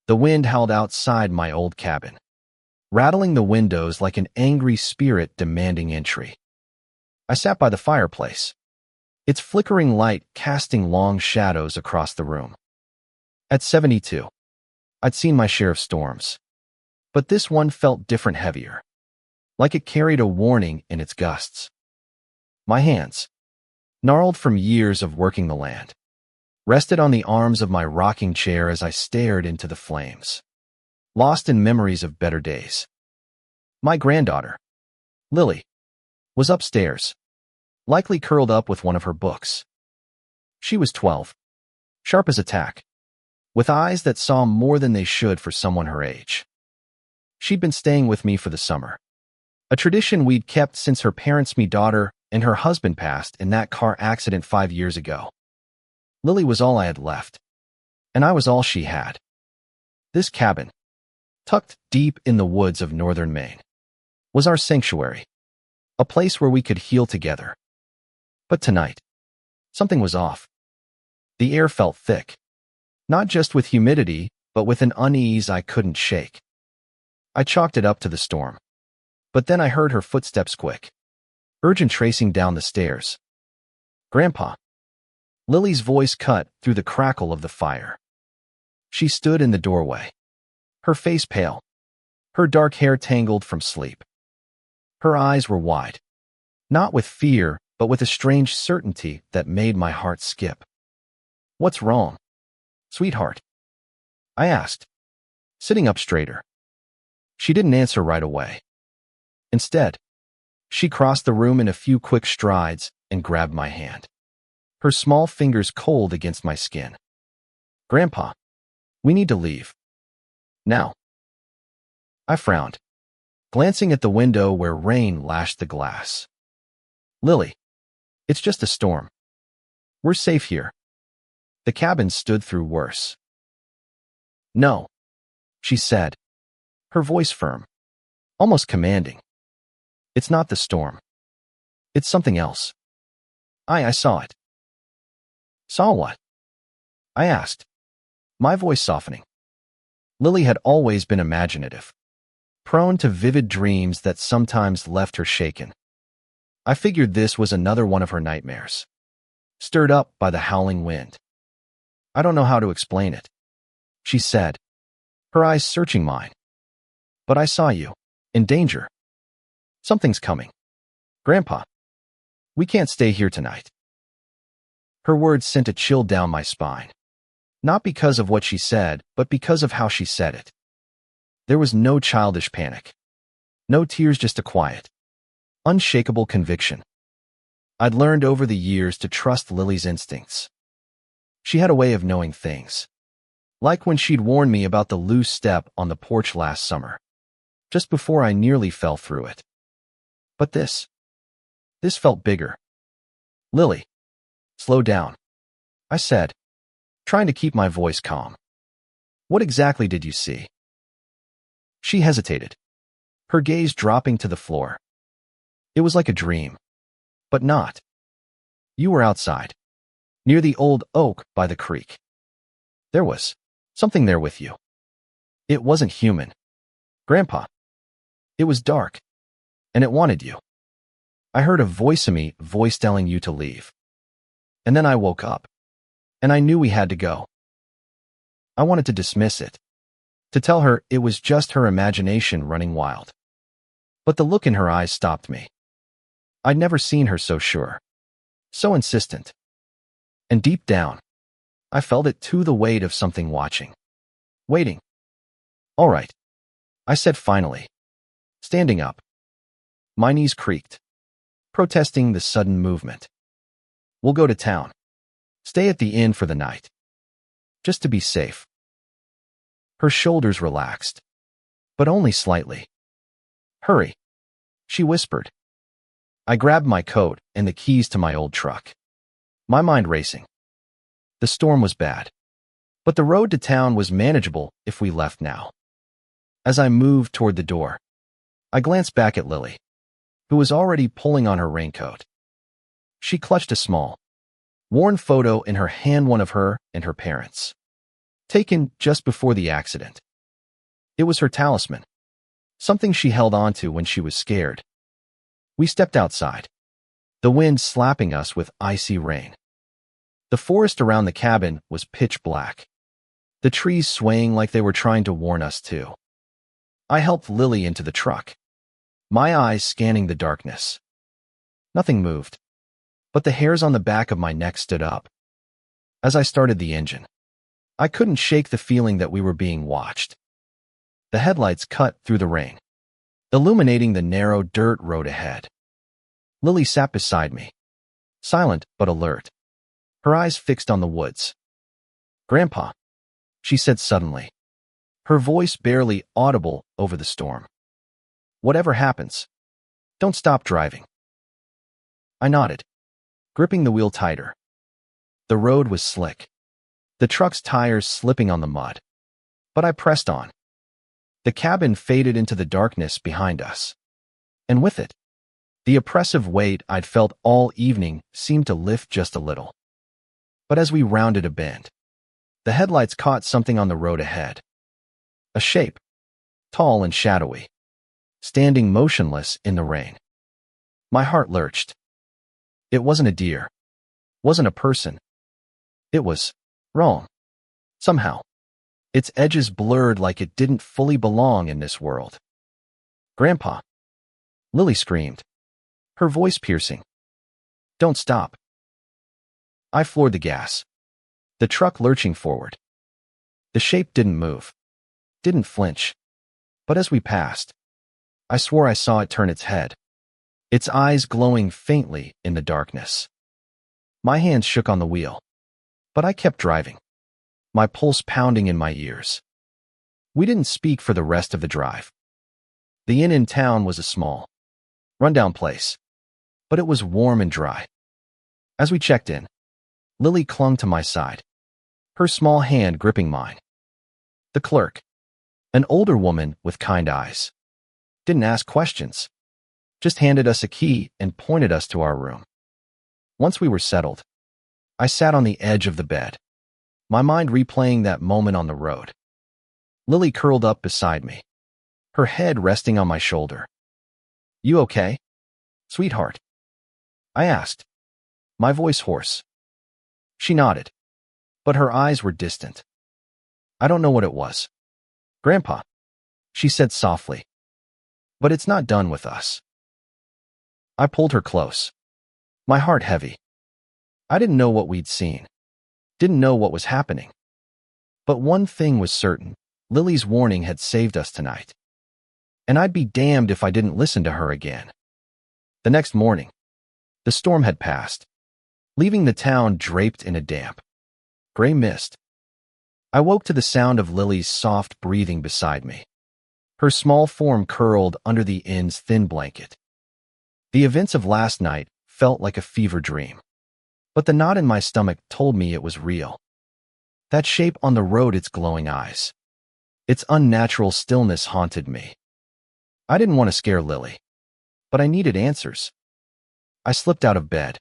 The wind howled outside my old cabin, rattling the windows like an angry spirit demanding entry. I sat by the fireplace, its flickering light casting long shadows across the room. At 72, I'd seen my share of storms, but this one felt different, heavier, like it carried a warning in its gusts. My hands, gnarled from years of working the land, rested on the arms of my rocking chair as I stared into the flames, lost in memories of better days. My granddaughter, Lily, was upstairs, likely curled up with one of her books. She was 12, sharp as a tack, with eyes that saw more than they should for someone her age. She'd been staying with me for the summer, a tradition we'd kept since her parents' me daughter and her husband passed in that car accident 5 years ago. Lily was all I had left, and I was all she had. This cabin, tucked deep in the woods of northern Maine, was our sanctuary, a place where we could heal together. But tonight, something was off. The air felt thick, not just with humidity, but with an unease I couldn't shake. I chalked it up to the storm, but then I heard her footsteps quick, urgent, tracing down the stairs. "Grandpa." Lily's voice cut through the crackle of the fire. She stood in the doorway, her face pale, her dark hair tangled from sleep. Her eyes were wide, not with fear, but with a strange certainty that made my heart skip. "What's wrong, sweetheart?" I asked, sitting up straighter. She didn't answer right away. Instead, she crossed the room in a few quick strides and grabbed my hand, her small fingers cold against my skin. "Grandpa, we need to leave. Now." I frowned, glancing at the window where rain lashed the glass. "Lily, it's just a storm. We're safe here. The cabin stood through worse." "No," she said, her voice firm, almost commanding. "It's not the storm. It's something else. I saw it." "Saw what?" I asked, my voice softening. Lily had always been imaginative, prone to vivid dreams that sometimes left her shaken. I figured this was another one of her nightmares, stirred up by the howling wind. "I don't know how to explain it," she said, her eyes searching mine. "But I saw you, in danger. Something's coming. Grandpa, we can't stay here tonight." Her words sent a chill down my spine, not because of what she said, but because of how she said it. There was no childish panic, no tears, just a quiet, unshakable conviction. I'd learned over the years to trust Lily's instincts. She had a way of knowing things, like when she'd warned me about the loose step on the porch last summer, just before I nearly fell through it. But this felt bigger. "Lily, slow down," I said, trying to keep my voice calm. "What exactly did you see?" She hesitated, her gaze dropping to the floor. "It was like a dream, but not. You were outside, near the old oak by the creek. There was something there with you. It wasn't human, Grandpa. It was dark, and it wanted you. I heard a voice in me, voice telling you to leave. And then I woke up, and I knew we had to go." I wanted to dismiss it, to tell her it was just her imagination running wild. But the look in her eyes stopped me. I'd never seen her so sure, so insistent. And deep down, I felt it too, the weight of something watching, waiting. "All right," I said finally, standing up. My knees creaked, protesting the sudden movement. "We'll go to town. Stay at the inn for the night. Just to be safe." Her shoulders relaxed, but only slightly. "Hurry," she whispered. I grabbed my coat and the keys to my old truck, my mind racing. The storm was bad, but the road to town was manageable if we left now. As I moved toward the door, I glanced back at Lily, who was already pulling on her raincoat. She clutched a small, worn photo in her hand, one of her and her parents. taken just before the accident. It was her talisman, something she held onto when she was scared. We stepped outside, the wind slapping us with icy rain. The forest around the cabin was pitch black, the trees swaying like they were trying to warn us too. I helped Lily into the truck, my eyes scanning the darkness. Nothing moved, but the hairs on the back of my neck stood up. As I started the engine, I couldn't shake the feeling that we were being watched. The headlights cut through the rain, illuminating the narrow dirt road ahead. Lily sat beside me, silent but alert, her eyes fixed on the woods. "Grandpa," she said suddenly, her voice barely audible over the storm. "Whatever happens, don't stop driving." I nodded, gripping the wheel tighter. The road was slick, the truck's tires slipping on the mud, but I pressed on. The cabin faded into the darkness behind us, and with it, the oppressive weight I'd felt all evening seemed to lift just a little. But as we rounded a bend, the headlights caught something on the road ahead. A shape, tall and shadowy, standing motionless in the rain. My heart lurched. It wasn't a deer, wasn't a person. It was wrong. Somehow, its edges blurred like it didn't fully belong in this world. "Grandpa!" Lily screamed, her voice piercing. "Don't stop." I floored the gas, the truck lurching forward. The shape didn't move, didn't flinch. But as we passed, I swore I saw it turn its head, its eyes glowing faintly in the darkness. My hands shook on the wheel, but I kept driving, my pulse pounding in my ears. We didn't speak for the rest of the drive. The inn in town was a small, rundown place, but it was warm and dry. As we checked in, Lily clung to my side, her small hand gripping mine. The clerk, an older woman with kind eyes, didn't ask questions, just handed us a key and pointed us to our room. Once we were settled, I sat on the edge of the bed, my mind replaying that moment on the road. Lily curled up beside me, her head resting on my shoulder. "You okay, sweetheart?" I asked, my voice hoarse. She nodded, but her eyes were distant. "I don't know what it was, Grandpa," she said softly, "but it's not done with us." I pulled her close, my heart heavy. I didn't know what we'd seen, didn't know what was happening. But one thing was certain, Lily's warning had saved us tonight. And I'd be damned if I didn't listen to her again. The next morning, the storm had passed, leaving the town draped in a damp, gray mist. I woke to the sound of Lily's soft breathing beside me, her small form curled under the inn's thin blanket. The events of last night felt like a fever dream, but the knot in my stomach told me it was real. That shape on the road, its glowing eyes, its unnatural stillness haunted me. I didn't want to scare Lily, but I needed answers. I slipped out of bed,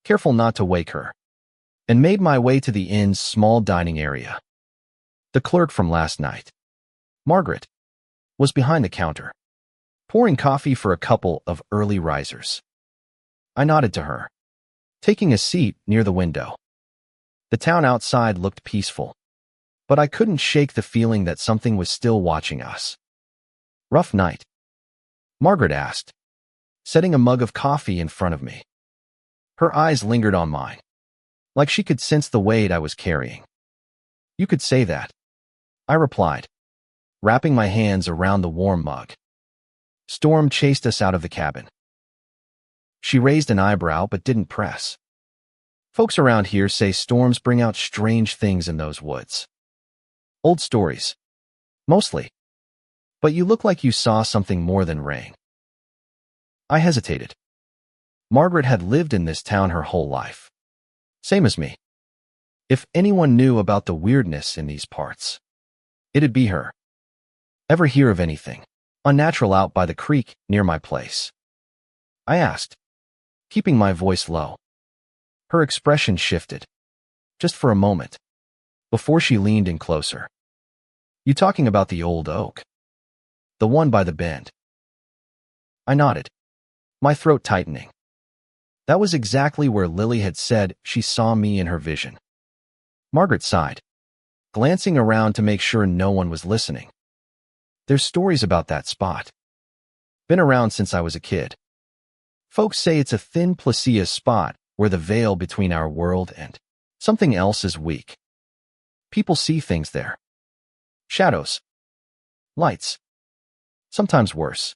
careful not to wake her, and made my way to the inn's small dining area. The clerk from last night, Margaret, was behind the counter, pouring coffee for a couple of early risers. I nodded to her, taking a seat near the window. The town outside looked peaceful, but I couldn't shake the feeling that something was still watching us. "Rough night?" Margaret asked, setting a mug of coffee in front of me. Her eyes lingered on mine, like she could sense the weight I was carrying. "You could say that," I replied, wrapping my hands around the warm mug. "Storm chased us out of the cabin." She raised an eyebrow but didn't press. "Folks around here say storms bring out strange things in those woods. Old stories, mostly. But you look like you saw something more than rain." I hesitated. Margaret had lived in this town her whole life, same as me. If anyone knew about the weirdness in these parts, it'd be her. "Ever hear of anything unnatural out by the creek near my place?" I asked, keeping my voice low. Her expression shifted, just for a moment. before she leaned in closer. You talking about the old oak? The one by the bend? I nodded, my throat tightening. That was exactly where Lily had said she saw me in her vision. Margaret sighed, glancing around to make sure no one was listening. There's stories about that spot. Been around since I was a kid. Folks say it's a thin placeous spot where the veil between our world and something else is weak. People see things there. Shadows. Lights. Sometimes worse.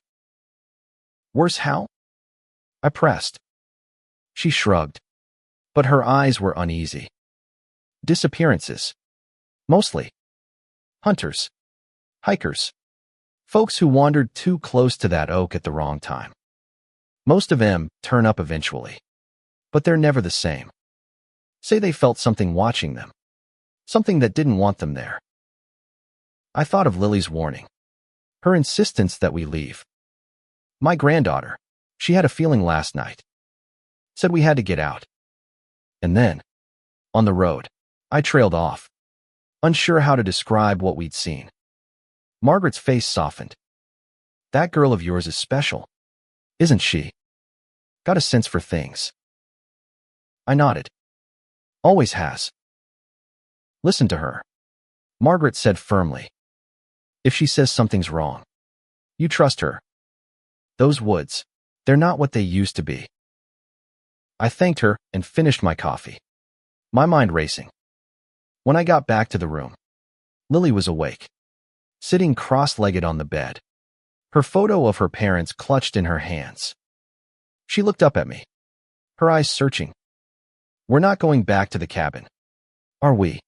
Worse how? I pressed. She shrugged, but her eyes were uneasy. Disappearances. Mostly. Hunters. Hikers. Folks who wandered too close to that oak at the wrong time. Most of them turn up eventually, but they're never the same. Say they felt something watching them. Something that didn't want them there. I thought of Lily's warning. Her insistence that we leave. My granddaughter, she had a feeling last night. Said we had to get out. And then, on the road, I trailed off, unsure how to describe what we'd seen. Margaret's face softened. That girl of yours is special, isn't she? Got a sense for things. I nodded. Always has. Listen to her, Margaret said firmly. If she says something's wrong, you trust her. Those woods, they're not what they used to be. I thanked her and finished my coffee, my mind racing. When I got back to the room, Lily was awake, sitting cross-legged on the bed, her photo of her parents clutched in her hands. She looked up at me, her eyes searching. We're not going back to the cabin, are we?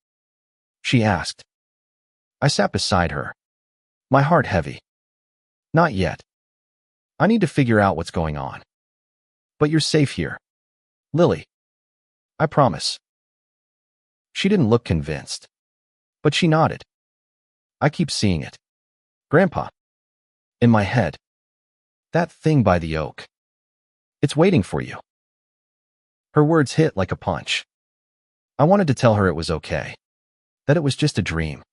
She asked. I sat beside her, my heart heavy. Not yet. I need to figure out what's going on. But you're safe here, Lily. I promise. She didn't look convinced, but she nodded. I keep seeing it. Grandpa. In my head. That thing by the oak. It's waiting for you. Her words hit like a punch. I wanted to tell her it was okay, that it was just a dream,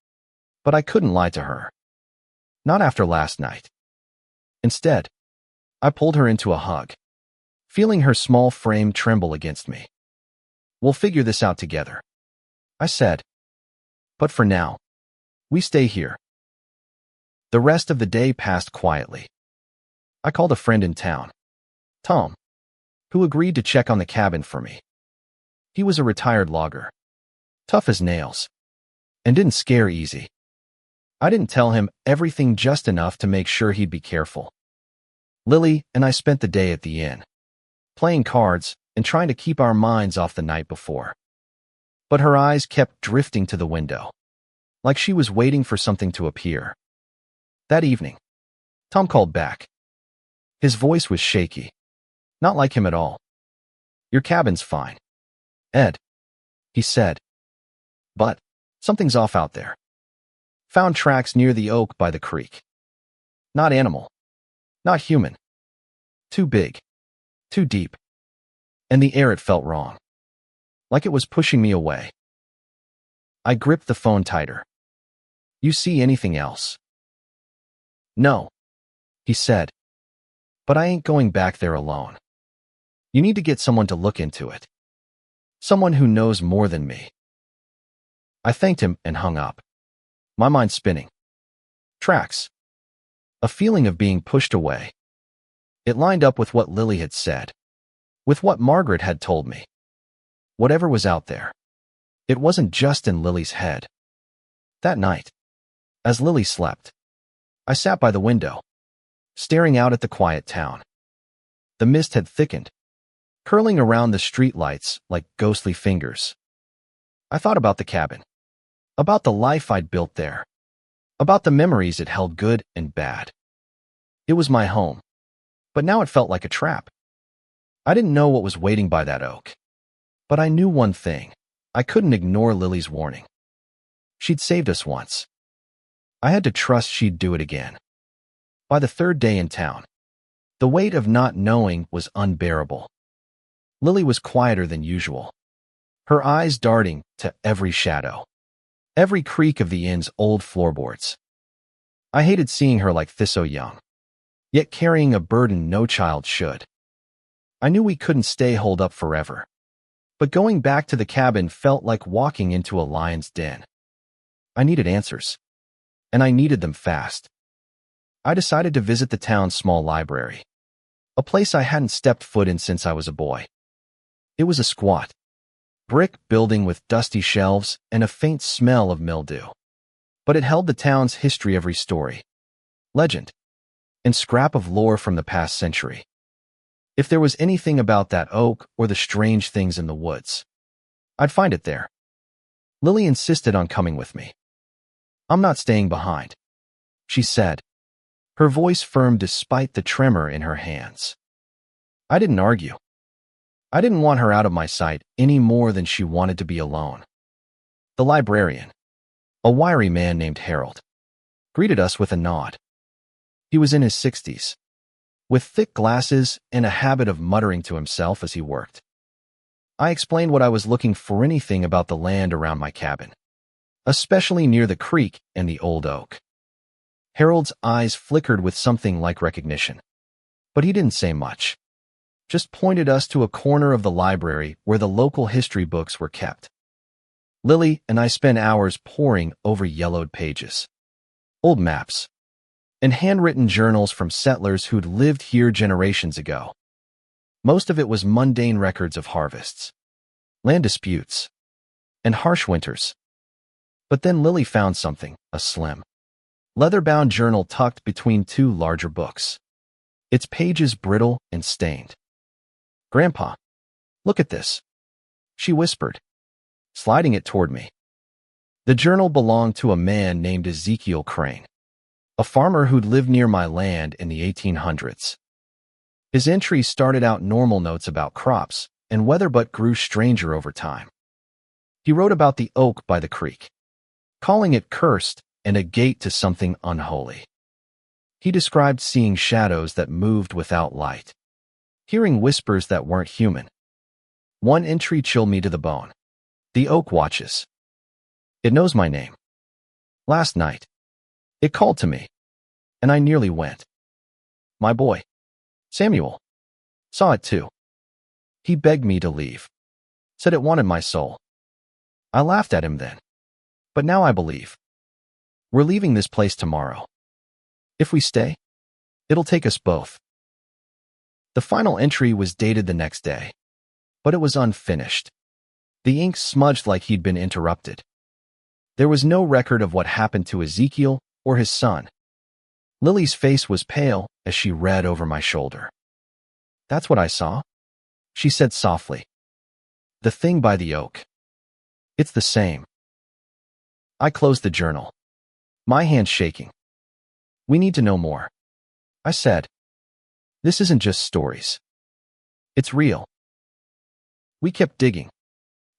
but I couldn't lie to her. Not after last night. Instead, I pulled her into a hug, feeling her small frame tremble against me. We'll figure this out together, I said. But for now, we stay here. The rest of the day passed quietly. I called a friend in town, Tom, who agreed to check on the cabin for me. He was a retired logger, tough as nails, and didn't scare easy. I didn't tell him everything, just enough to make sure he'd be careful. Lily and I spent the day at the inn, playing cards and trying to keep our minds off the night before. But her eyes kept drifting to the window, like she was waiting for something to appear. That evening, Tom called back. His voice was shaky, not like him at all. Your cabin's fine, Ed, he said. But something's off out there. Found tracks near the oak by the creek. Not animal. Not human. Too big. Too deep. And the air, it felt wrong. Like it was pushing me away. I gripped the phone tighter. You see anything else? No, he said. But I ain't going back there alone. You need to get someone to look into it. Someone who knows more than me. I thanked him and hung up, my mind spinning. Tracks. A feeling of being pushed away. It lined up with what Lily had said, with what Margaret had told me. Whatever was out there, it wasn't just in Lily's head. That night, as Lily slept, I sat by the window, staring out at the quiet town. The mist had thickened, curling around the streetlights like ghostly fingers. I thought about the cabin, about the life I'd built there, about the memories it held, good and bad. It was my home, but now it felt like a trap. I didn't know what was waiting by that oak, but I knew one thing. I couldn't ignore Lily's warning. She'd saved us once. I had to trust she'd do it again. By the third day in town, the weight of not knowing was unbearable. Lily was quieter than usual, her eyes darting to every shadow. every creak of the inn's old floorboards. I hated seeing her like this so young, yet carrying a burden no child should. I knew we couldn't stay holed up forever, but going back to the cabin felt like walking into a lion's den. I needed answers, and I needed them fast. I decided to visit the town's small library, a place I hadn't stepped foot in since I was a boy. It was a squat, brick building with dusty shelves and a faint smell of mildew. But it held the town's history, every story, legend, and scrap of lore from the past century. If there was anything about that oak or the strange things in the woods, I'd find it there. Lily insisted on coming with me. "I'm not staying behind," she said, her voice firm despite the tremor in her hands. I didn't argue. I didn't want her out of my sight any more than she wanted to be alone. The librarian, a wiry man named Harold, greeted us with a nod. He was in his 60s, with thick glasses and a habit of muttering to himself as he worked. I explained what I was looking for, anything about the land around my cabin, especially near the creek and the old oak. Harold's eyes flickered with something like recognition, but he didn't say much, just pointed us to a corner of the library where the local history books were kept. Lily and I spent hours poring over yellowed pages, old maps, and handwritten journals from settlers who'd lived here generations ago. Most of it was mundane records of harvests, land disputes, and harsh winters. But then Lily found something, a slim, leather-bound journal tucked between two larger books, its pages brittle and stained. "Grandpa, look at this," she whispered, sliding it toward me. The journal belonged to a man named Ezekiel Crane, a farmer who'd lived near my land in the 1800s. His entries started out normal notes about crops and weather, but grew stranger over time. He wrote about the oak by the creek, calling it cursed and a gate to something unholy. He described seeing shadows that moved without light, hearing whispers that weren't human. One entry chilled me to the bone. "The oak watches. It knows my name. Last night, it called to me, and I nearly went. My boy, Samuel, saw it too. He begged me to leave, said it wanted my soul. I laughed at him then, but now I believe. We're leaving this place tomorrow. If we stay, it'll take us both." The final entry was dated the next day, but it was unfinished. The ink smudged like he'd been interrupted. There was no record of what happened to Ezekiel or his son. Lily's face was pale as she read over my shoulder. "That's what I saw," she said softly. "The thing by the oak. It's the same." I closed the journal, my hand shaking. "We need to know more," I said. "This isn't just stories. It's real." We kept digging,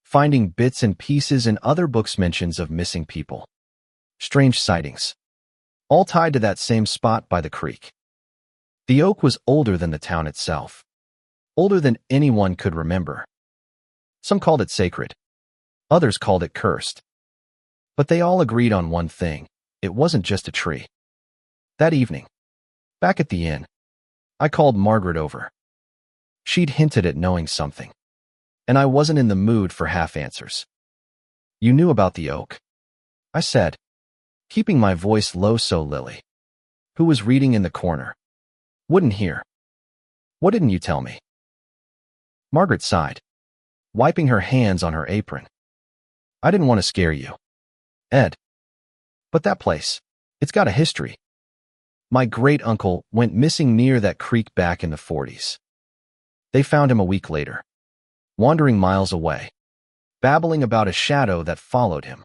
finding bits and pieces in other books, mentions of missing people, strange sightings, all tied to that same spot by the creek. The oak was older than the town itself, older than anyone could remember. Some called it sacred, others called it cursed. But they all agreed on one thing: it wasn't just a tree. That evening, back at the inn, I called Margaret over. She'd hinted at knowing something, and I wasn't in the mood for half answers. "You knew about the oak," I said, keeping my voice low so Lily, who was reading in the corner, wouldn't hear. "What didn't you tell me?" Margaret sighed, wiping her hands on her apron. "I didn't want to scare you, Ed. But that place, it's got a history. My great-uncle went missing near that creek back in the 40s. They found him a week later, wandering miles away, babbling about a shadow that followed him.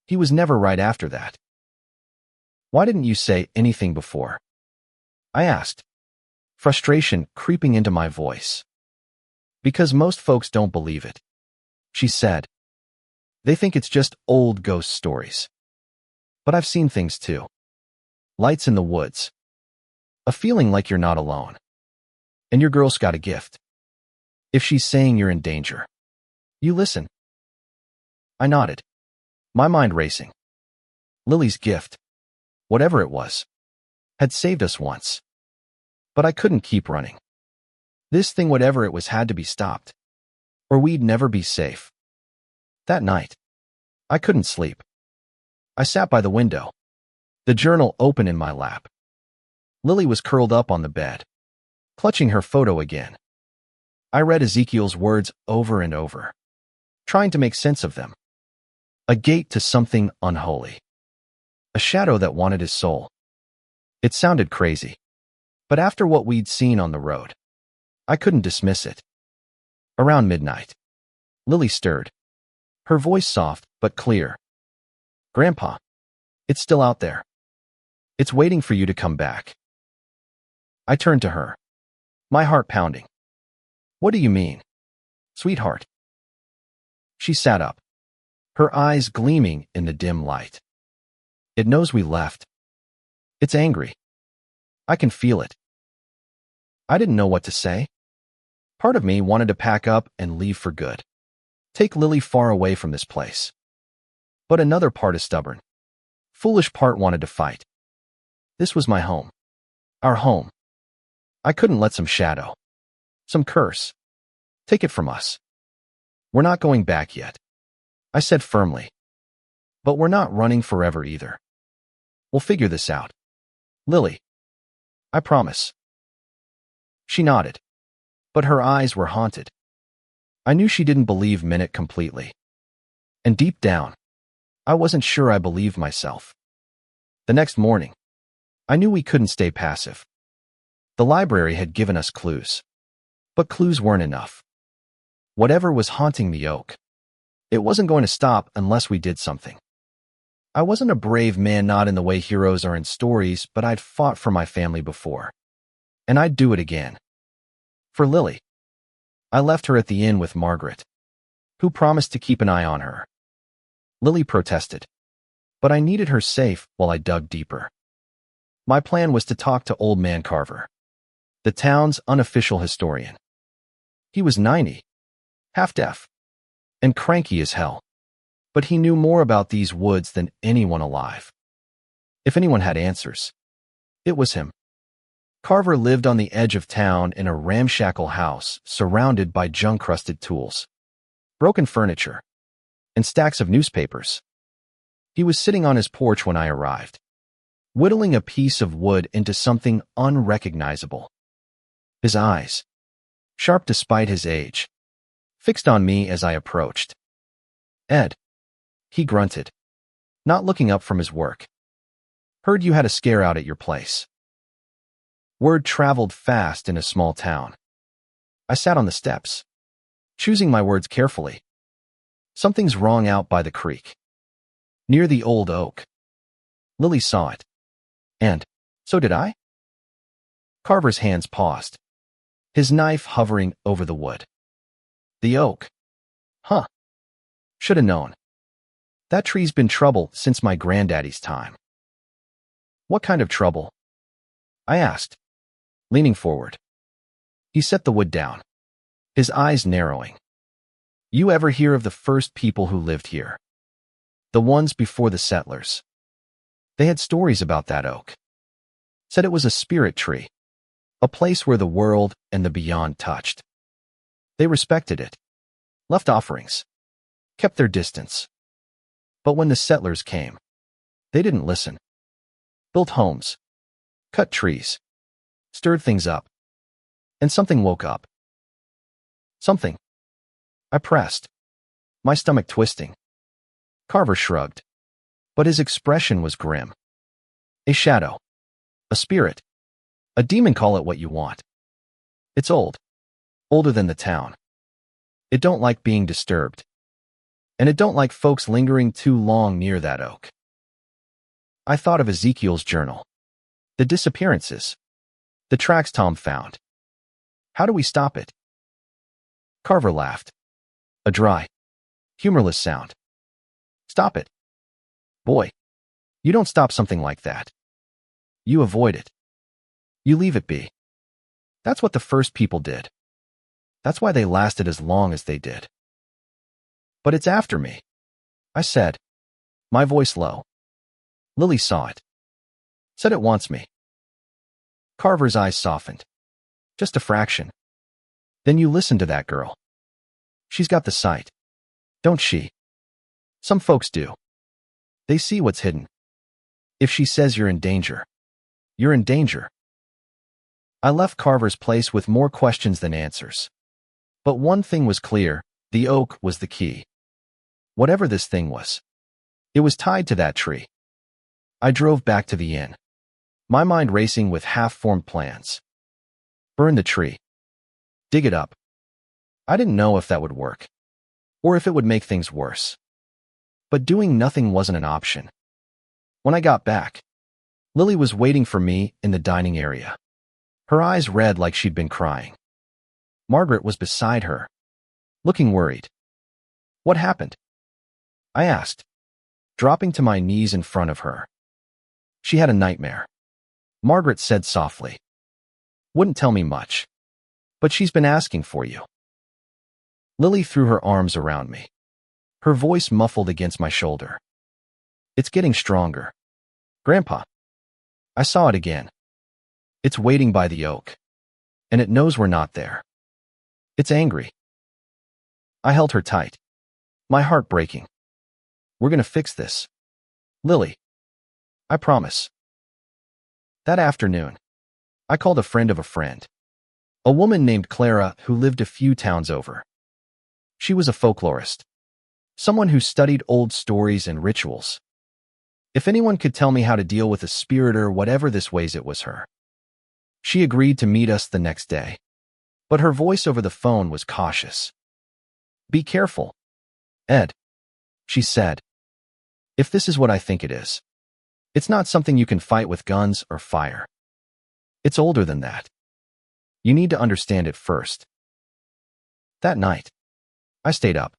He was never right after that." "Why didn't you say anything before?" I asked, frustration creeping into my voice. "Because most folks don't believe it," she said. "They think it's just old ghost stories. But I've seen things too. Lights in the woods. A feeling like you're not alone. And your girl's got a gift. If she's saying you're in danger, you listen." I nodded. My mind racing. Lily's gift, whatever it was, had saved us once. But I couldn't keep running. This thing, whatever it was, had to be stopped, or we'd never be safe. That night, I couldn't sleep. I sat by the window, the journal open in my lap. Lily was curled up on the bed, clutching her photo again. I read Ezekiel's words over and over, trying to make sense of them. A gate to something unholy. A shadow that wanted his soul. It sounded crazy, but after what we'd seen on the road, I couldn't dismiss it. Around midnight, Lily stirred, her voice soft but clear. "Grandpa, it's still out there. It's waiting for you to come back." I turned to her, my heart pounding. "What do you mean, sweetheart?" She sat up, her eyes gleaming in the dim light. "It knows we left. It's angry. I can feel it." I didn't know what to say. Part of me wanted to pack up and leave for good. Take Lily far away from this place. But another part is stubborn. Foolish part wanted to fight. This was my home. Our home. I couldn't let some shadow, some curse, take it from us. "We're not going back yet," I said firmly. "But we're not running forever either. We'll figure this out. Lily. I promise." She nodded, but her eyes were haunted. I knew she didn't believe Minute completely. And deep down, I wasn't sure I believed myself. The next morning, I knew we couldn't stay passive. The library had given us clues, but clues weren't enough. Whatever was haunting the oak, it wasn't going to stop unless we did something. I wasn't a brave man, not in the way heroes are in stories, but I'd fought for my family before. And I'd do it again. For Lily. I left her at the inn with Margaret, who promised to keep an eye on her. Lily protested, but I needed her safe while I dug deeper. My plan was to talk to Old Man Carver, the town's unofficial historian. He was 90, half-deaf, and cranky as hell, but he knew more about these woods than anyone alive. If anyone had answers, it was him. Carver lived on the edge of town in a ramshackle house surrounded by junk-crusted tools, broken furniture, and stacks of newspapers. He was sitting on his porch when I arrived, whittling a piece of wood into something unrecognizable. His eyes, sharp despite his age, fixed on me as I approached. "Ed," he grunted, not looking up from his work. "Heard you had a scare out at your place." Word traveled fast in a small town. I sat on the steps, choosing my words carefully. "Something's wrong out by the creek, near the old oak." Lily saw it. And so did I? Carver's hands paused, his knife hovering over the wood. "The oak. Huh. Shoulda known. That tree's been trouble since my granddaddy's time." "What kind of trouble?" I asked, leaning forward. He set the wood down, his eyes narrowing. "You ever hear of the first people who lived here? The ones before the settlers. They had stories about that oak. Said it was a spirit tree, a place where the world and the beyond touched. They respected it, left offerings, kept their distance. But when the settlers came, they didn't listen. Built homes, cut trees, stirred things up, and something woke up." "Something?" I pressed, my stomach twisting. Carver shrugged, but his expression was grim. "A shadow, a spirit, a demon, call it what you want. It's old, older than the town. It don't like being disturbed, and it don't like folks lingering too long near that oak." I thought of Ezekiel's journal, the disappearances, the tracks Tom found. How do we stop it? Carver laughed, a dry, humorless sound. "Stop it? Boy, you don't stop something like that. You avoid it. You leave it be. That's what the first people did. That's why they lasted as long as they did." "But it's after me," I said, My voice low. Lily saw it. Said it wants me. Carver's eyes softened. Just a fraction. Then you listen to that girl. She's got the sight. Don't she? Some folks do. They see what's hidden. If she says you're in danger, you're in danger. I left Carver's place with more questions than answers. But one thing was clear, the oak was the key. Whatever this thing was, it was tied to that tree. I drove back to the inn, my mind racing with half-formed plans. Burn the tree. Dig it up. I didn't know if that would work, or if it would make things worse. But doing nothing wasn't an option. When I got back, Lily was waiting for me in the dining area. Her eyes red like she'd been crying. Margaret was beside her, looking worried. What happened? I asked, dropping to my knees in front of her. She had a nightmare. Margaret said softly. Wouldn't tell me much, but she's been asking for you. Lily threw her arms around me, her voice muffled against my shoulder. It's getting stronger. Grandpa. I saw it again. It's waiting by the oak, and it knows we're not there. It's angry. I held her tight, my heart breaking. We're gonna fix this. Lily. I promise. That afternoon, I called a friend of a friend, a woman named Clara who lived a few towns over. She was a folklorist, someone who studied old stories and rituals. If anyone could tell me how to deal with a spirit or whatever this weighs, it was her. She agreed to meet us the next day, but her voice over the phone was cautious. Be careful, Ed, she said. If this is what I think it is, it's not something you can fight with guns or fire. It's older than that. You need to understand it first. That night, I stayed up,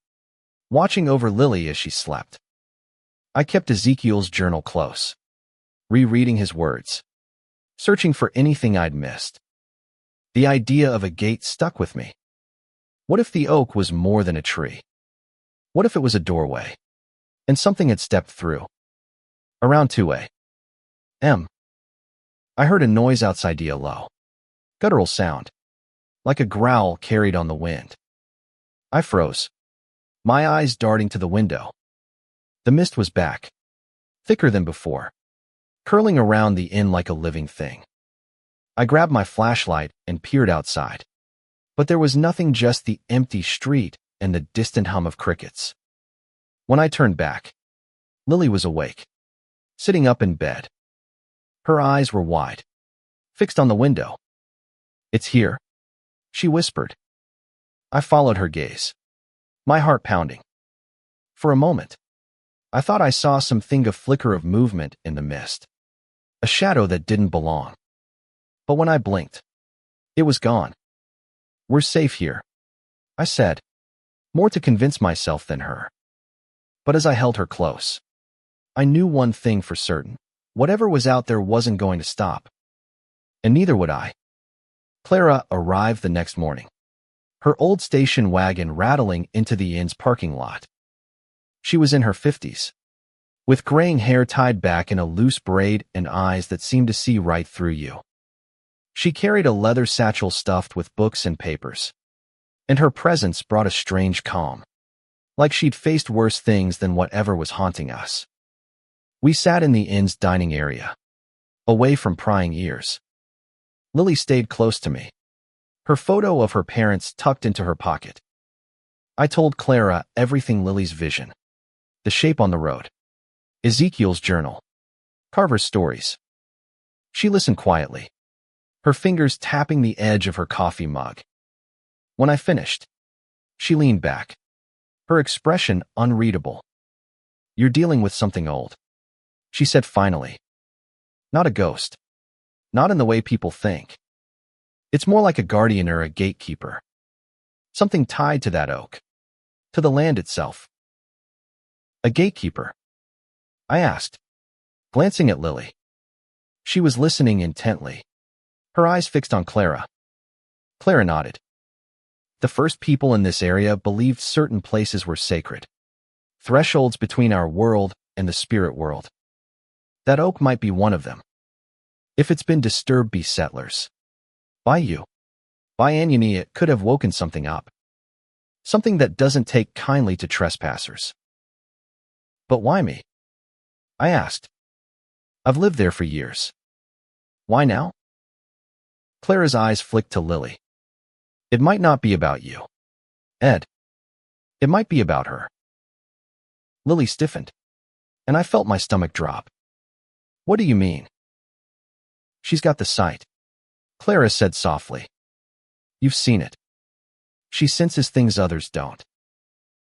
watching over Lily as she slept. I kept Ezekiel's journal close, rereading his words, searching for anything I'd missed. The idea of a gate stuck with me. What if the oak was more than a tree? What if it was a doorway, and something had stepped through? Around 2 a.m., I heard a noise outside the low, guttural sound, like a growl carried on the wind. I froze, my eyes darting to the window. The mist was back, thicker than before, curling around the inn like a living thing. I grabbed my flashlight and peered outside, but there was nothing, just the empty street and the distant hum of crickets. When I turned back, Lily was awake, sitting up in bed. Her eyes were wide, fixed on the window. It's here, she whispered. I followed her gaze, my heart pounding. For a moment, I thought I saw something, a flicker of movement in the mist, a shadow that didn't belong. But when I blinked, it was gone. We're safe here, I said, more to convince myself than her. But as I held her close, I knew one thing for certain. Whatever was out there wasn't going to stop. And neither would I. Clara arrived the next morning, her old station wagon rattling into the inn's parking lot. She was in her 50s, with graying hair tied back in a loose braid and eyes that seemed to see right through you. She carried a leather satchel stuffed with books and papers, and her presence brought a strange calm, like she'd faced worse things than whatever was haunting us. We sat in the inn's dining area, away from prying ears. Lily stayed close to me, her photo of her parents tucked into her pocket. I told Clara everything: Lily's vision, the shape on the road, Ezekiel's journal, Carver's stories. She listened quietly, her fingers tapping the edge of her coffee mug. When I finished, she leaned back, her expression unreadable. You're dealing with something old, she said finally. Not a ghost. Not in the way people think. It's more like a guardian or a gatekeeper. Something tied to that oak, to the land itself. A gatekeeper? I asked, glancing at Lily. She was listening intently, her eyes fixed on Clara. Clara nodded. The first people in this area believed certain places were sacred, thresholds between our world and the spirit world. That oak might be one of them. If it's been disturbed by settlers. By you. By Anyani, it could have woken something up. Something that doesn't take kindly to trespassers. But why me? I asked. I've lived there for years. Why now? Clara's eyes flicked to Lily. It might not be about you, Ed. It might be about her. Lily stiffened, and I felt my stomach drop. What do you mean? She's got the sight, Clara said softly. You've seen it. She senses things others don't.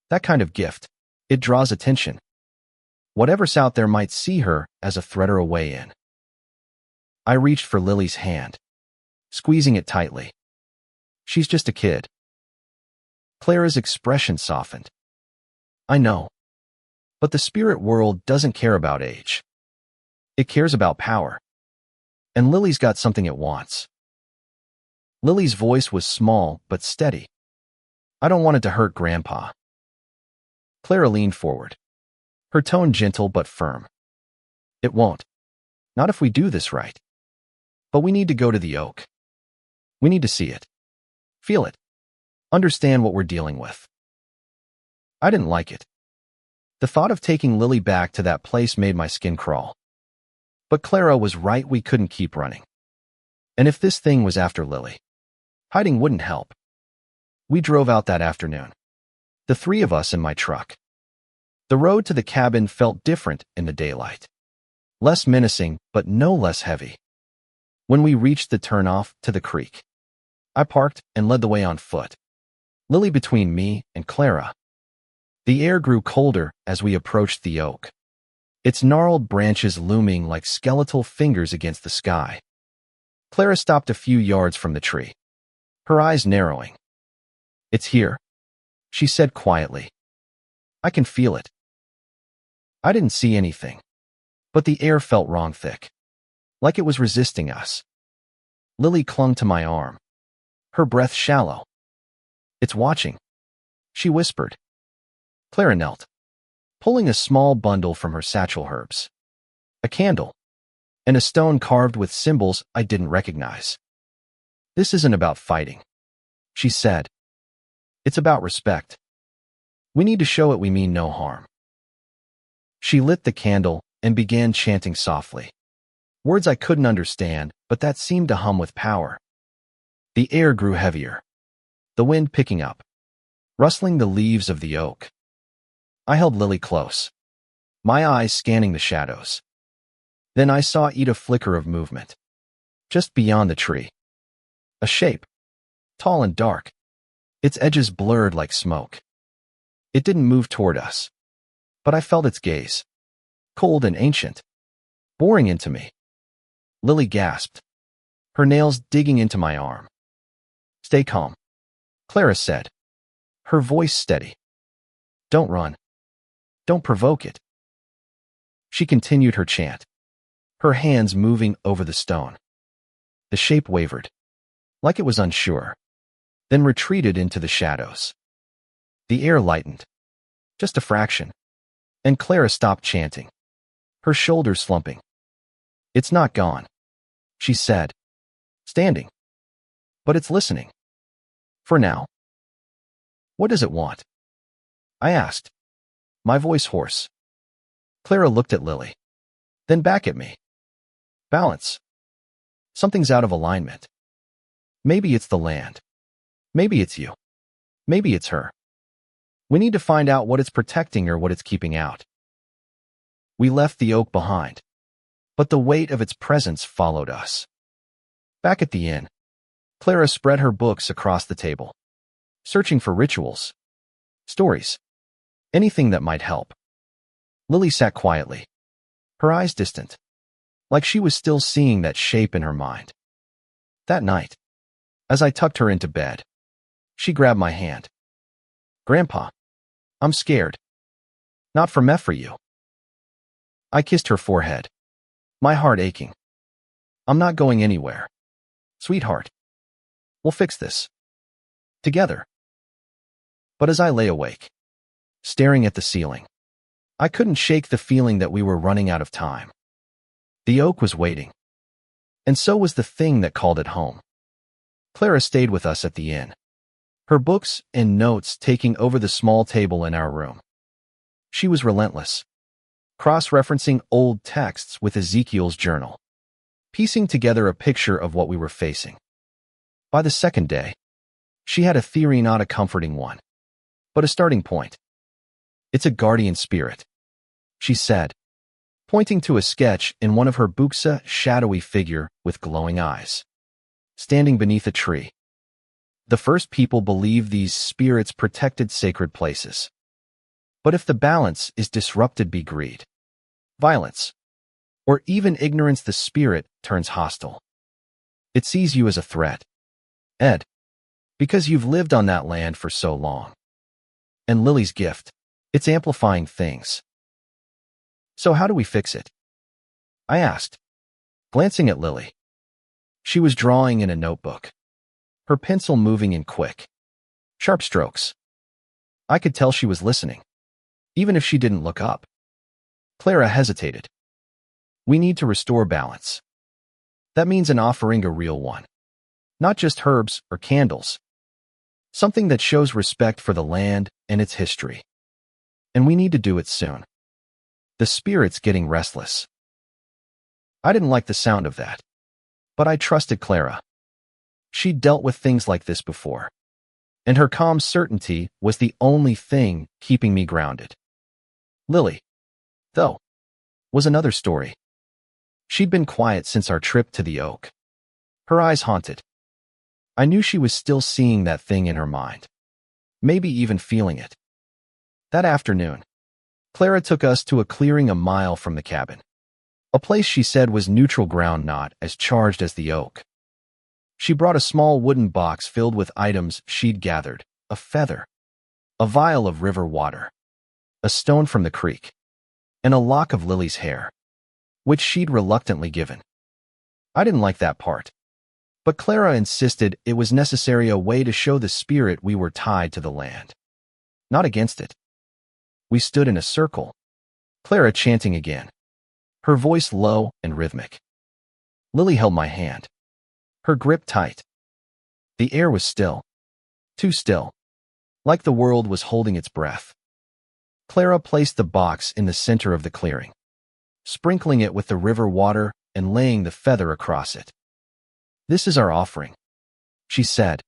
That kind of gift, it draws attention. Whatever's out there might see her as a threat or a way in. I reached for Lily's hand, squeezing it tightly. She's just a kid. Clara's expression softened. I know. But the spirit world doesn't care about age. It cares about power. And Lily's got something it wants. Lily's voice was small but steady. I don't want it to hurt Grandpa. Clara leaned forward, her tone gentle but firm. It won't. Not if we do this right. But we need to go to the oak. We need to see it. Feel it. Understand what we're dealing with. I didn't like it. The thought of taking Lily back to that place made my skin crawl. But Clara was right, we couldn't keep running. And if this thing was after Lily, hiding wouldn't help. We drove out that afternoon, the three of us in my truck. The road to the cabin felt different in the daylight. Less menacing, but no less heavy. When we reached the turnoff to the creek, I parked and led the way on foot, Lily between me and Clara. The air grew colder as we approached the oak, its gnarled branches looming like skeletal fingers against the sky. Clara stopped a few yards from the tree, her eyes narrowing. It's here, she said quietly. I can feel it. I didn't see anything, but the air felt wrong thick, like it was resisting us. Lily clung to my arm, her breath shallow. It's watching, she whispered. Clara knelt, pulling a small bundle from her satchel herbs. A candle, and a stone carved with symbols I didn't recognize. This isn't about fighting, she said. It's about respect. We need to show it we mean no harm. She lit the candle and began chanting softly. Words I couldn't understand, but that seemed to hum with power. The air grew heavier, the wind picking up, rustling the leaves of the oak. I held Lily close, my eyes scanning the shadows. Then I saw a flicker of movement, just beyond the tree. A shape, tall and dark, its edges blurred like smoke. It didn't move toward us, but I felt its gaze, cold and ancient, boring into me. Lily gasped, her nails digging into my arm. Stay calm, Clara said, her voice steady. Don't run. Don't provoke it. She continued her chant, her hands moving over the stone. The shape wavered, like it was unsure, then retreated into the shadows. The air lightened, just a fraction, and Clara stopped chanting, her shoulders slumping. It's not gone, she said, standing. But it's listening. For now. What does it want? I asked, my voice hoarse. Clara looked at Lily, then back at me. Balance. Something's out of alignment. Maybe it's the land. Maybe it's you. Maybe it's her. We need to find out what it's protecting or what it's keeping out. We left the oak behind, but the weight of its presence followed us. Back at the inn, Clara spread her books across the table, searching for rituals, stories, anything that might help. Lily sat quietly, her eyes distant, like she was still seeing that shape in her mind. That night, as I tucked her into bed, she grabbed my hand. Grandpa, I'm scared. Not for Meth for you. I kissed her forehead, my heart aching. I'm not going anywhere. Sweetheart. We'll fix this. Together. But as I lay awake, staring at the ceiling, I couldn't shake the feeling that we were running out of time. The oak was waiting. And so was the thing that called it home. Clara stayed with us at the inn, her books and notes taking over the small table in our room. She was relentless, cross-referencing old texts with Ezekiel's journal, piecing together a picture of what we were facing. By the second day, she had a theory, not a comforting one, but a starting point. It's a guardian spirit, she said, pointing to a sketch in one of her books, a shadowy figure with glowing eyes, standing beneath a tree. The first people believed these spirits protected sacred places. But if the balance is disrupted by greed, violence, or even ignorance, the spirit turns hostile. It sees you as a threat, Ed, because you've lived on that land for so long. And Lily's gift, it's amplifying things. So how do we fix it? I asked, glancing at Lily. She was drawing in a notebook, her pencil moving in quick, sharp strokes. I could tell she was listening, even if she didn't look up. Clara hesitated. We need to restore balance. That means an offering, a real one. Not just herbs or candles. Something that shows respect for the land and its history. And we need to do it soon. The spirit's getting restless. I didn't like the sound of that, but I trusted Clara. She'd dealt with things like this before, and her calm certainty was the only thing keeping me grounded. Lily, though, was another story. She'd been quiet since our trip to the oak. Her eyes haunted. I knew she was still seeing that thing in her mind, maybe even feeling it. That afternoon, Clara took us to a clearing a mile from the cabin, a place she said was neutral ground, not as charged as the oak. She brought a small wooden box filled with items she'd gathered, a feather, a vial of river water, a stone from the creek, and a lock of Lily's hair, which she'd reluctantly given. I didn't like that part, but Clara insisted it was necessary, a way to show the spirit we were tied to the land, not against it. We stood in a circle, Clara chanting again, her voice low and rhythmic. Lily held my hand, her grip tight. The air was still, too still, like the world was holding its breath. Clara placed the box in the center of the clearing, sprinkling it with the river water and laying the feather across it. This is our offering, she said,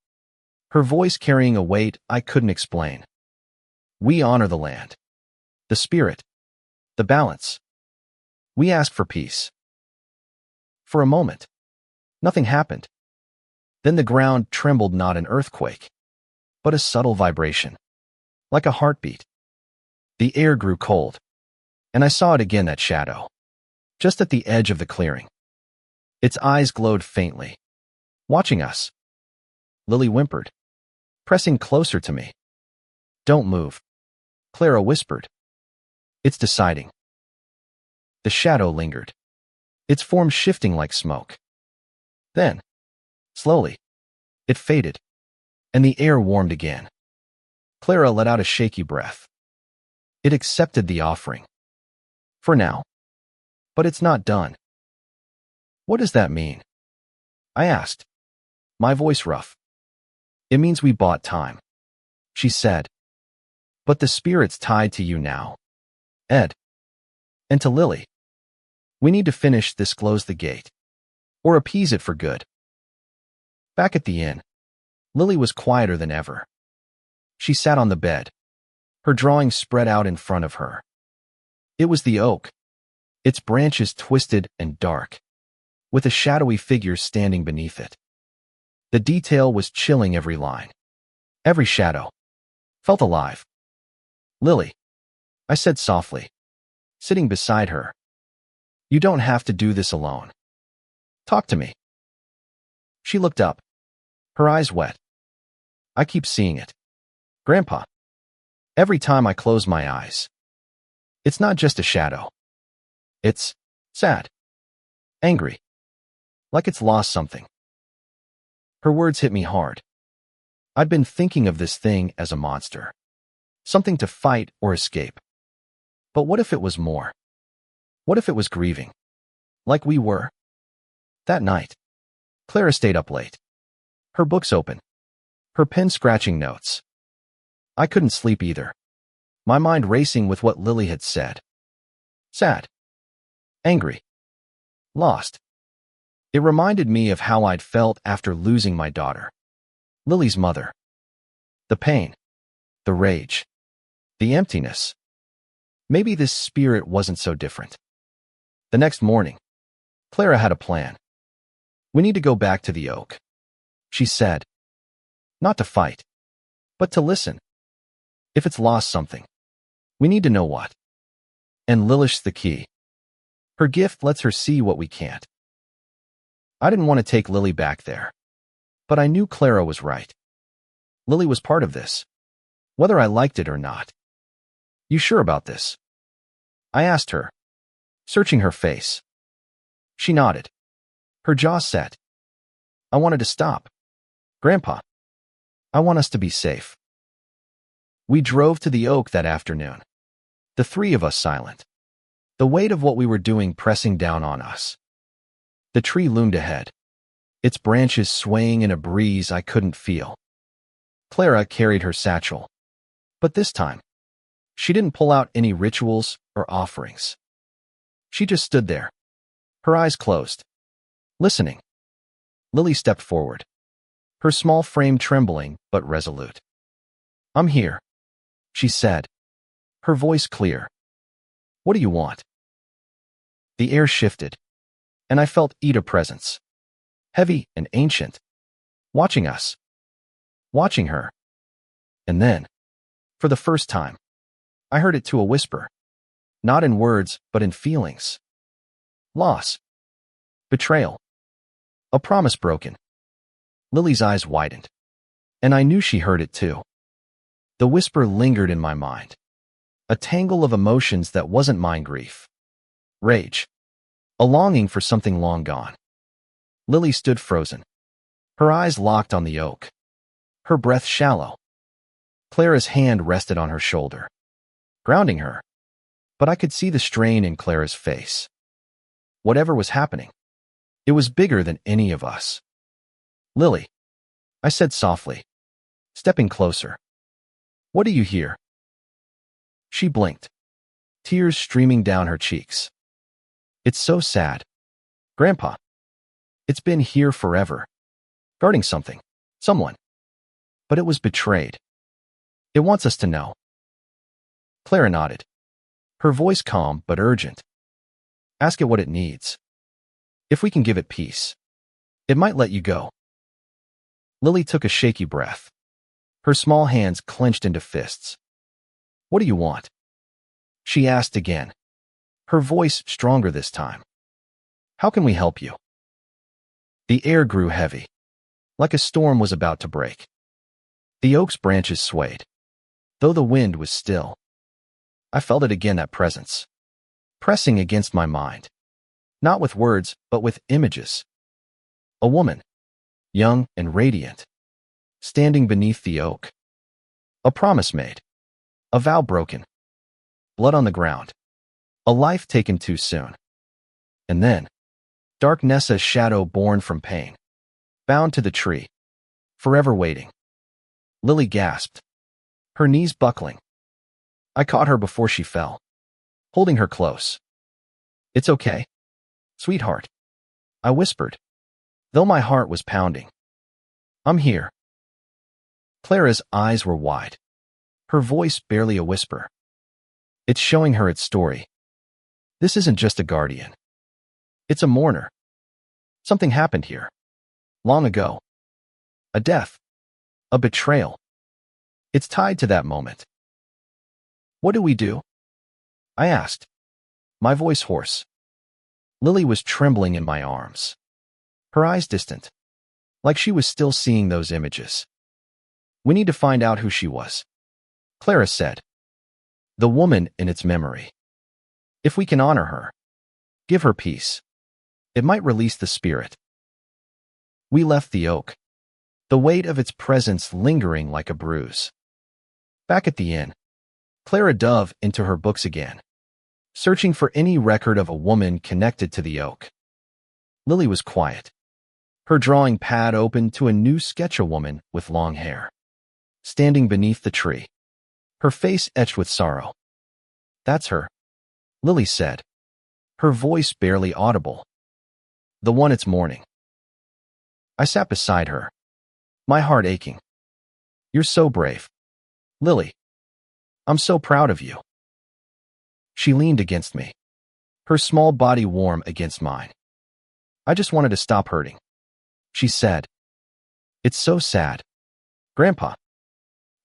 her voice carrying a weight I couldn't explain. We honor the land, the spirit, the balance. We ask for peace. For a moment, nothing happened. Then the ground trembled, not an earthquake, but a subtle vibration, like a heartbeat. The air grew cold, and I saw it again, that shadow, just at the edge of the clearing. Its eyes glowed faintly, watching us. Lily whimpered, pressing closer to me. Don't move, Clara whispered. It's deciding. The shadow lingered, its form shifting like smoke. Then, slowly, it faded, and the air warmed again. Clara let out a shaky breath. It accepted the offering. For now. But it's not done. What does that mean? I asked, my voice rough. It means we bought time, she said. But the spirit's tied to you now, Ed. And to Lily. We need to finish this, close the gate, or appease it for good. Back at the inn, Lily was quieter than ever. She sat on the bed, her drawings spread out in front of her. It was the oak, its branches twisted and dark, with a shadowy figure standing beneath it. The detail was chilling, every line, every shadow, felt alive. Lily, I said softly, sitting beside her. You don't have to do this alone. Talk to me. She looked up, her eyes wet. I keep seeing it, Grandpa. Every time I close my eyes. It's not just a shadow. It's sad, angry, like it's lost something. Her words hit me hard. I'd been thinking of this thing as a monster, something to fight or escape. But what if it was more? What if it was grieving? Like we were? That night, Clara stayed up late. Her books open. Her pen scratching notes. I couldn't sleep either. My mind racing with what Lily had said. Sad. Angry. Lost. It reminded me of how I'd felt after losing my daughter. Lily's mother. The pain. The rage. The emptiness. Maybe this spirit wasn't so different. The next morning, Clara had a plan. We need to go back to the oak, she said. Not to fight, but to listen. If it's lost something, we need to know what. And Lilith's the key. Her gift lets her see what we can't. I didn't want to take Lily back there, but I knew Clara was right. Lily was part of this, whether I liked it or not. You sure about this? I asked her, searching her face. She nodded, her jaw set. I wanted to stop. Grandpa, I want us to be safe. We drove to the oak that afternoon, the three of us silent, the weight of what we were doing pressing down on us. The tree loomed ahead, its branches swaying in a breeze I couldn't feel. Clara carried her satchel, but this time, she didn't pull out any rituals or offerings. She just stood there, her eyes closed, listening. Lily stepped forward, her small frame trembling but resolute. I'm here, she said, her voice clear. What do you want? The air shifted, and I felt Ida presence, heavy and ancient, watching us, watching her. And then, for the first time, I heard it to a whisper, not in words but in feelings. Loss. Betrayal. A promise broken. Lily's eyes widened, and I knew she heard it too. The whisper lingered in my mind, a tangle of emotions that wasn't mine: grief, rage, a longing for something long gone. Lily stood frozen, her eyes locked on the oak, her breath shallow. Clara's hand rested on her shoulder, grounding her, but I could see the strain in Clara's face. Whatever was happening, it was bigger than any of us. Lily, I said softly, stepping closer. What do you hear? She blinked, tears streaming down her cheeks. It's so sad. Grandpa. It's been here forever, guarding something, someone. But it was betrayed. It wants us to know. Clara nodded, her voice calm but urgent. Ask it what it needs. If we can give it peace, it might let you go. Lily took a shaky breath, her small hands clenched into fists. What do you want? She asked again, her voice stronger this time. How can we help you? The air grew heavy, like a storm was about to break. The oak's branches swayed, though the wind was still. I felt it again, that presence, pressing against my mind, not with words, but with images. A woman, young and radiant, standing beneath the oak. A promise made, a vow broken, blood on the ground, a life taken too soon. And then, dark Nessa's shadow born from pain, bound to the tree, forever waiting. Lily gasped, her knees buckling. I caught her before she fell, holding her close. It's okay, sweetheart, I whispered, though my heart was pounding. I'm here. Clara's eyes were wide, her voice barely a whisper. It's showing her its story. This isn't just a guardian. It's a mourner. Something happened here, long ago. A death. A betrayal. It's tied to that moment. What do we do? I asked, my voice hoarse. Lily was trembling in my arms, her eyes distant, like she was still seeing those images. We need to find out who she was, Clara said. The woman in its memory. If we can honor her, give her peace, it might release the spirit. We left the oak, the weight of its presence lingering like a bruise. Back at the inn, Clara dove into her books again, searching for any record of a woman connected to the oak. Lily was quiet, her drawing pad open to a new sketch, a woman with long hair, standing beneath the tree, her face etched with sorrow. "That's her," Lily said, her voice barely audible. "The one it's mourning." I sat beside her, my heart aching. "You're so brave, Lily. I'm so proud of you." She leaned against me, her small body warm against mine. "I just wanted to stop hurting," she said. "It's so sad, Grandpa.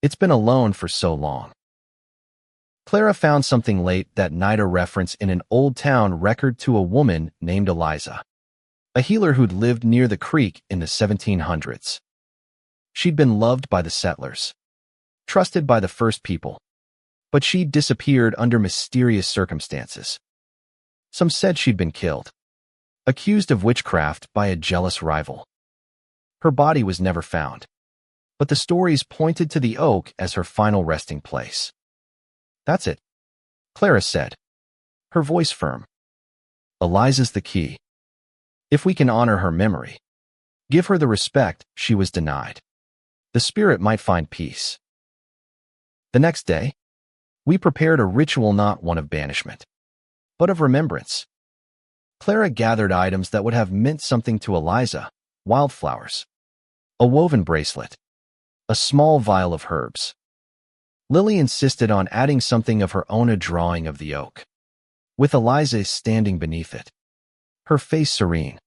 It's been alone for so long." Clara found something late that night, a reference in an old town record to a woman named Eliza, a healer who'd lived near the creek in the 1700s. She'd been loved by the settlers, trusted by the first people, but she'd disappeared under mysterious circumstances. Some said she'd been killed, accused of witchcraft by a jealous rival. Her body was never found, but the stories pointed to the oak as her final resting place. "That's it," Clara said, her voice firm. "Eliza's the key. If we can honor her memory, give her the respect she was denied, the spirit might find peace." The next day, we prepared a ritual, not one of banishment, but of remembrance. Clara gathered items that would have meant something to Eliza: wildflowers, a woven bracelet, a small vial of herbs. Lily insisted on adding something of her own, a drawing of the oak, with Eliza standing beneath it, her face serene.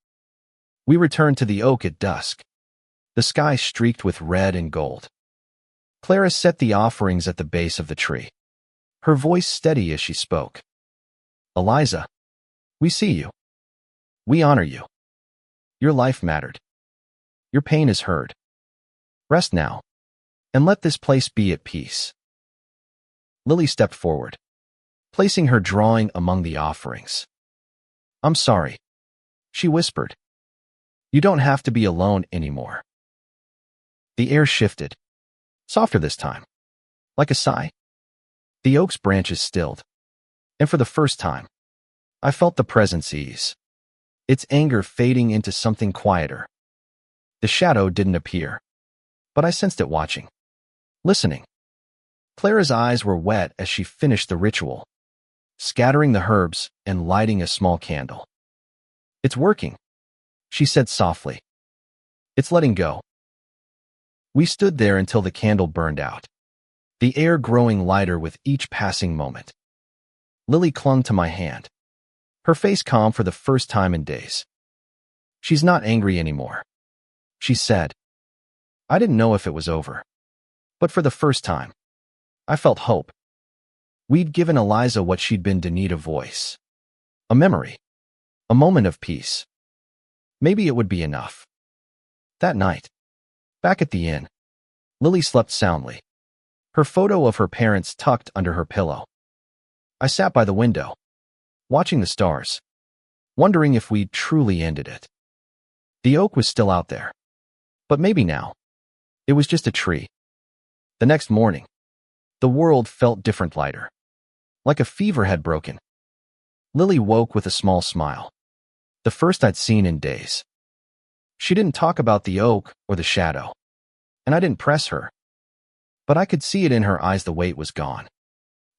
We returned to the oak at dusk, the sky streaked with red and gold. Clara set the offerings at the base of the tree, her voice steady as she spoke. "Eliza, we see you. We honor you. Your life mattered. Your pain is heard. Rest now, and let this place be at peace." Lily stepped forward, placing her drawing among the offerings. "I'm sorry," she whispered. "You don't have to be alone anymore." The air shifted, softer this time, like a sigh. The oak's branches stilled, and for the first time, I felt the presence ease, its anger fading into something quieter. The shadow didn't appear, but I sensed it watching, listening. Clara's eyes were wet as she finished the ritual, scattering the herbs and lighting a small candle. "It's working," she said softly. "It's letting go." We stood there until the candle burned out, the air growing lighter with each passing moment. Lily clung to my hand, her face calm for the first time in days. "She's not angry anymore," she said. I didn't know if it was over, but for the first time, I felt hope. We'd given Eliza what she'd been denied: a voice, a memory, a moment of peace. Maybe it would be enough. That night, back at the inn, Lily slept soundly, her photo of her parents tucked under her pillow. I sat by the window, watching the stars, wondering if we'd truly ended it. The oak was still out there, but maybe now, it was just a tree. The next morning, the world felt different, lighter, like a fever had broken. Lily woke with a small smile, the first I'd seen in days. She didn't talk about the oak or the shadow, and I didn't press her, but I could see it in her eyes. The weight was gone,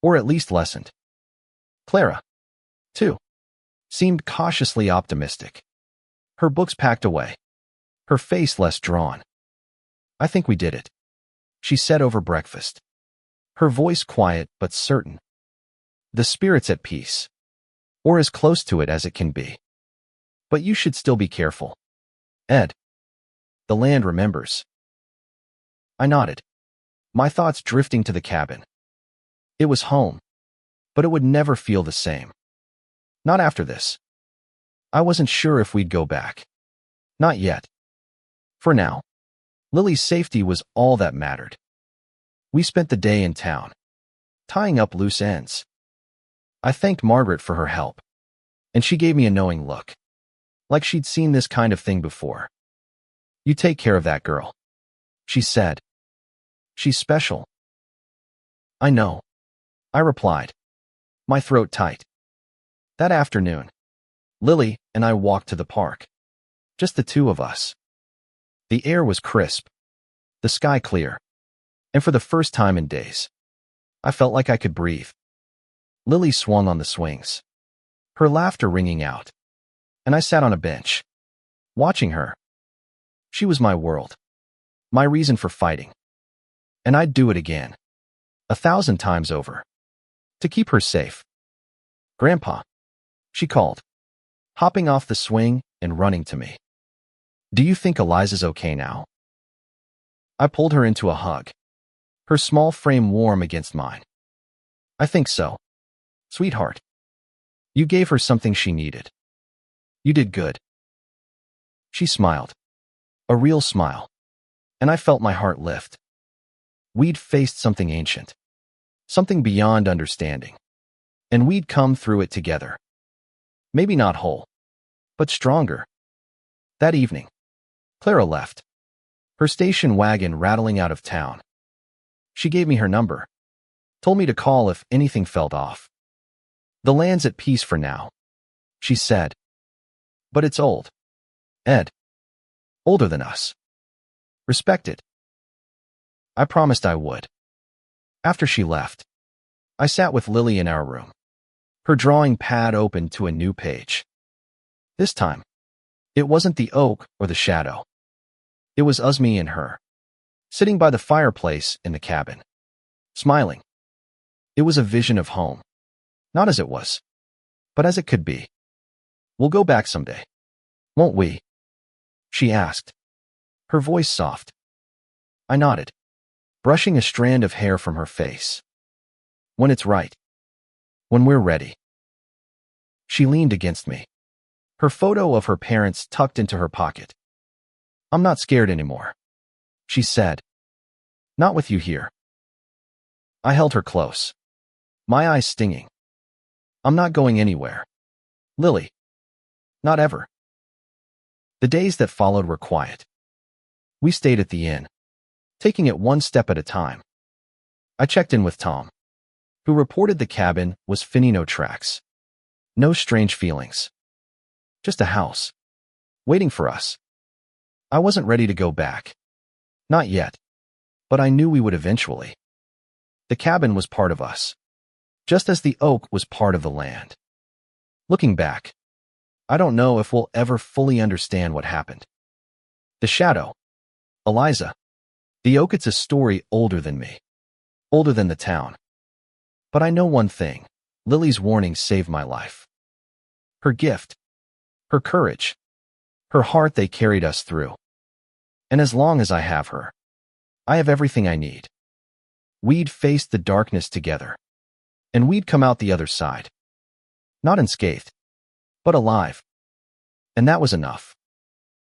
or at least lessened. Clara, too, seemed cautiously optimistic, her books packed away, her face less drawn. "I think we did it," she said over breakfast, her voice quiet but certain. "The spirit's at peace, or as close to it as it can be. But you should still be careful, Ed. The land remembers." I nodded, my thoughts drifting to the cabin. It was home, but it would never feel the same. Not after this. I wasn't sure if we'd go back. Not yet. For now, Lily's safety was all that mattered. We spent the day in town, tying up loose ends. I thanked Margaret for her help, and she gave me a knowing look, like she'd seen this kind of thing before. "You take care of that girl," she said. "She's special." "I know," I replied, my throat tight. That afternoon, Lily and I walked to the park. Just the two of us. The air was crisp, the sky clear, and for the first time in days, I felt like I could breathe. Lily swung on the swings, her laughter ringing out, and I sat on a bench, watching her. She was my world, my reason for fighting. And I'd do it again, 1,000 times over, to keep her safe. "Grandpa," she called, hopping off the swing and running to me. "Do you think Eliza's okay now?" I pulled her into a hug, her small frame warm against mine. "I think so, sweetheart. You gave her something she needed. You did good." She smiled, a real smile, and I felt my heart lift. We'd faced something ancient, something beyond understanding, and we'd come through it together. Maybe not whole, but stronger. That evening, Clara left, her station wagon rattling out of town. She gave me her number, told me to call if anything felt off. "The land's at peace for now," she said. "But it's old. Ed. Older than us. Respect it." I promised I would. After she left, I sat with Lily in our room, her drawing pad open to a new page. This time, it wasn't the oak or the shadow. It was us, me and her, sitting by the fireplace in the cabin, smiling. It was a vision of home, not as it was, but as it could be. "We'll go back someday, won't we?" she asked, her voice soft. I nodded, brushing a strand of hair from her face. "When it's right. When we're ready." She leaned against me, her photo of her parents tucked into her pocket. "I'm not scared anymore," she said. "Not with you here." I held her close, my eyes stinging. "I'm not going anywhere, Lily. Not ever." The days that followed were quiet. We stayed at the inn, taking it one step at a time. I checked in with Tom, who reported the cabin was finito tracks. No strange feelings. Just a house, waiting for us. I wasn't ready to go back. Not yet. But I knew we would eventually. The cabin was part of us, just as the oak was part of the land. Looking back, I don't know if we'll ever fully understand what happened. The shadow, Eliza. The oak, it's a story older than me, older than the town. But I know one thing, Lily's warning saved my life. Her gift, her courage, her heart, they carried us through. And as long as I have her, I have everything I need. We'd face the darkness together, and we'd come out the other side. Not unscathed, but alive. And that was enough.